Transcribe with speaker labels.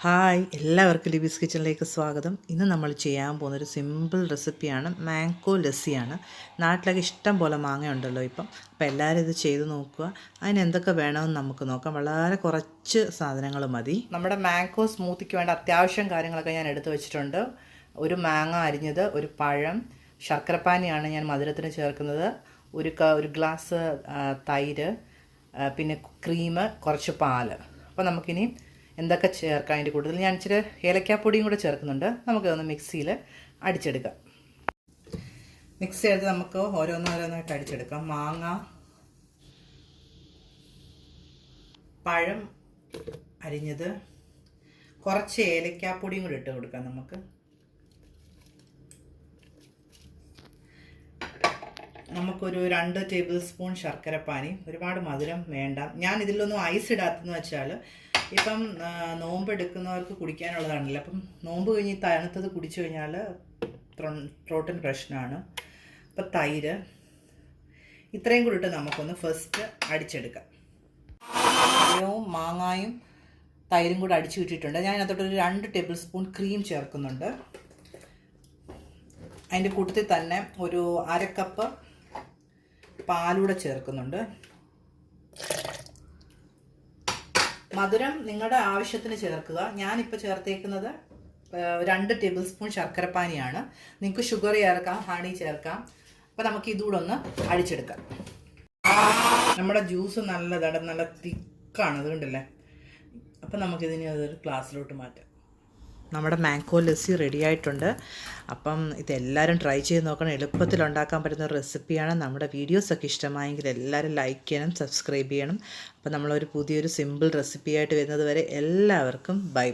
Speaker 1: Hi, എല്ലാവർക്കും ലിബീസ് കിച്ചണിലേക്ക് സ്വാഗതം. ഇന്ന് നമ്മൾ ചെയ്യാൻ പോകുന്നൊരു സിമ്പിൾ റെസിപ്പിയാണ്. മാംഗോ ലസ്സിയാണ്. നാട്ടിലൊക്കെ ഇഷ്ടം പോലെ മാങ്ങ ഉണ്ടല്ലോ ഇപ്പം. അപ്പോൾ എല്ലാവരും ഇത് ചെയ്ത് നോക്കുക. അതിന് എന്തൊക്കെ വേണമെന്ന് നമുക്ക് നോക്കാം. വളരെ കുറച്ച് സാധനങ്ങൾ മതി. നമ്മുടെ മാംഗോ സ്മൂത്തിക്ക് വേണ്ട അത്യാവശ്യം കാര്യങ്ങളൊക്കെ ഞാൻ എടുത്തു വെച്ചിട്ടുണ്ട്. ഒരു മാങ്ങ അരിഞ്ഞത്, ഒരു പഴം, ശർക്കരപ്പാനിയാണ് ഞാൻ മധുരത്തിന് ചേർക്കുന്നത്, ഒരു ഗ്ലാസ് തൈര്, പിന്നെ ക്രീം, കുറച്ച് പാല്. അപ്പോൾ നമുക്കിനി എന്തൊക്കെ ചേർക്കാം. അതിൻ്റെ കൂടുതൽ ഞാൻ ഇച്ചിരി ഏലക്കാപ്പൊടിയും കൂടെ ചേർക്കുന്നുണ്ട്. നമുക്കതൊന്ന് മിക്സിയിൽ അടിച്ചെടുക്കാം. മിക്സ് ചെയ്ത് നമുക്ക് ഓരോന്നോരോന്നായിട്ട് അടിച്ചെടുക്കാം. മാങ്ങ, പഴം അരിഞ്ഞത്, കുറച്ച് ഏലക്കാപ്പൊടിയും കൂടി ഇട്ട് കൊടുക്കാം. നമുക്കൊരു 2 ടേബിൾ സ്പൂൺ ശർക്കരപ്പാനി. ഒരുപാട് മധുരം വേണ്ട. ഞാൻ ഇതിലൊന്നും ഐസ് ഇടാത്തെന്ന് വെച്ചാൽ ഇപ്പം നോമ്പ് എടുക്കുന്നവർക്ക് കുടിക്കാനുള്ളതാണല്ലോ. അപ്പം നോമ്പ് കഴിഞ്ഞ് തണുത്തത് കുടിച്ചു കഴിഞ്ഞാൽ ത്രോട്ടിന് പ്രശ്നമാണ്. അപ്പം തൈര് ഇത്രയും കൂടി ഇട്ട് നമുക്കൊന്ന് ഫസ്റ്റ് അടിച്ചെടുക്കാം. മാങ്ങായും തൈരും കൂടെ അടിച്ചു വിട്ടിട്ടുണ്ട്. ഞാൻ അതിനകത്തോട്ടൊരു 2 ടേബിൾ സ്പൂൺ ക്രീം ചേർക്കുന്നുണ്ട്. അതിൻ്റെ കൂട്ടത്തിൽ തന്നെ ഒരു 1/2 കപ്പ് പാലൂടെ ചേർക്കുന്നുണ്ട്. മധുരം നിങ്ങളുടെ ആവശ്യത്തിന് ചേർക്കുക. ഞാനിപ്പോൾ ചേർത്തേക്കുന്നത് 2 ടേബിൾ സ്പൂൺ ശർക്കരപ്പാനിയാണ്. നിങ്ങൾക്ക് ഷുഗർ ചേർക്കാം, ഹണി ചേർക്കാം. അപ്പോൾ നമുക്ക് ഇതുകൂടെ ഒന്ന് അടിച്ചെടുക്കാം. നമ്മുടെ ജ്യൂസ് നല്ല തിക്കാണ്, അതുകൊണ്ടല്ലേ. അപ്പം നമുക്കിതിനെ അതൊരു ഗ്ലാസ്സിലോട്ട് മാറ്റാം. നമ്മുടെ മാംഗോ ലസ്സി റെഡി ആയിട്ടുണ്ട്. അപ്പം ഇതെല്ലാവരും ട്രൈ ചെയ്ത് നോക്കണം. എളുപ്പത്തിൽ ഉണ്ടാക്കാൻ പറ്റുന്ന ഒരു റെസിപ്പിയാണ്. നമ്മുടെ വീഡിയോസൊക്കെ ഇഷ്ടമായെങ്കിൽ എല്ലാവരും ലൈക്ക് ചെയ്യണം, സബ്സ്ക്രൈബ് ചെയ്യണം. അപ്പോൾ നമ്മളൊരു പുതിയൊരു സിമ്പിൾ റെസിപ്പിയായിട്ട് വരുന്നത് വരെ എല്ലാവർക്കും ബൈ.